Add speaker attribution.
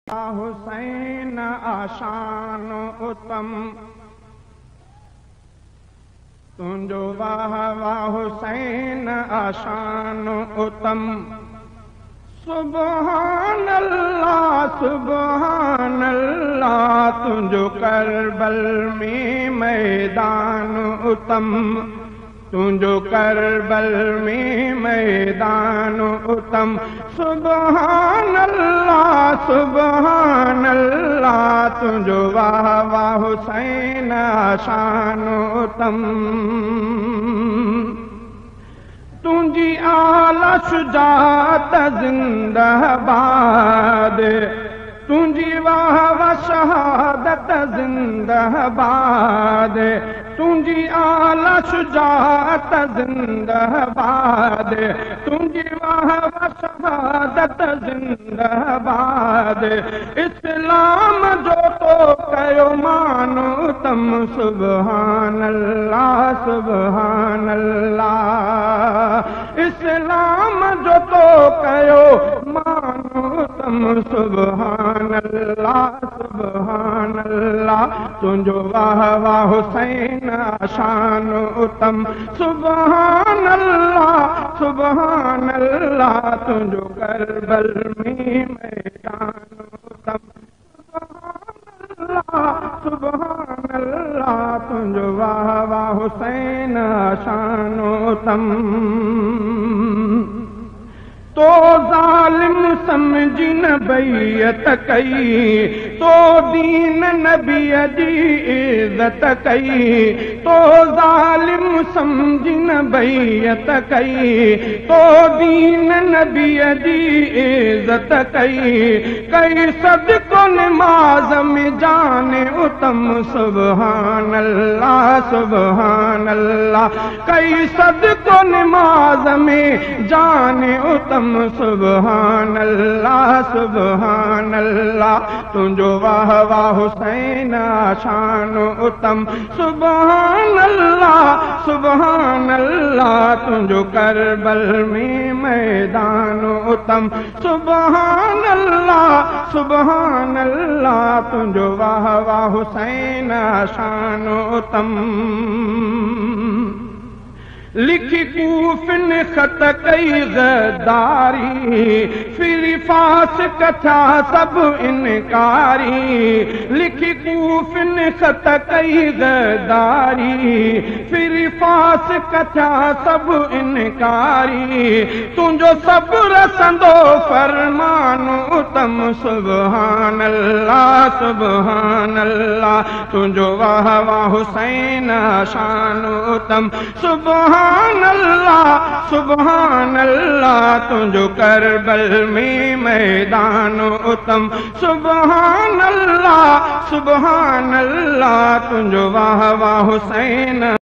Speaker 1: हुसैन आशान उत्तम तुंजो वाह वाह हुसैन आशान उत्तम। सुभान अल्लाह तुंजो करबल में मैदान उत्तम, तुंजो करबल में मैदान उत्तम। सुभान अल्लाह तुंजो वाह वाह हुसैन आशान उत्तम। तुंजी आला शुजात जिंदाबाद, तुंजी वाह वाह शहादत जिंदाबाद। तुंजी आला शुजात जिंदाबाद, तुंजी वाह वाह शहादत जिंदाबाद। इस्लाम जो तो कयो मानो तम सुभान अल्लाह सुभान अल्लाह। इस्लाम जो तो कयो मानो तम सुभान अल्लाह सुभान अल्लाह। तुंजो वाह वाह हुसैन आशान उत्तम। सुभान अल्लाह तुंजो करबल में मैदान उत्तम। सुभान अल्लाह तुंजो वाह वाह हुसैन आशान उत्तम। तो जालिम समझी न बैयत कई, तो दीन नबी जी इज्जत कई। तो जालिम समझी न बैयत कई, तो दीन नबी जी इज्जत कई। कई सदको नमाज में जाने उत्तम सुभान अल्लाह सुभान अल्लाह। कई सदको नमाज में जाने उत्तम सुभान अल्लाह सुभान अल्लाह। तुंजो वाह वाह हुसैन आशान उत्तम। सुभान अल्लाह तुंजो करबल में मैदान उत्तम। सुभान अल्लाह तुंजो वाह वाह हुसैन आशान उत्तम। लिखी कूफिन खत कई गद्दारी, फिर फास कथा सब इनकारी। लिखी कूफिन खत कई गद्दारी, फिर फास कथा सब इनकारी। तुंजो सब रसंदो फरमान उत्तम सुभान अल्लाह सुभान अल्लाह। तुंजो वाह वाह हुसैन आशान उत्तम। सुभान अल्लाह तुंजो करबल में मैदान उत्तम। सुभान अल्लाह तुंजो वाह वाह हुसैन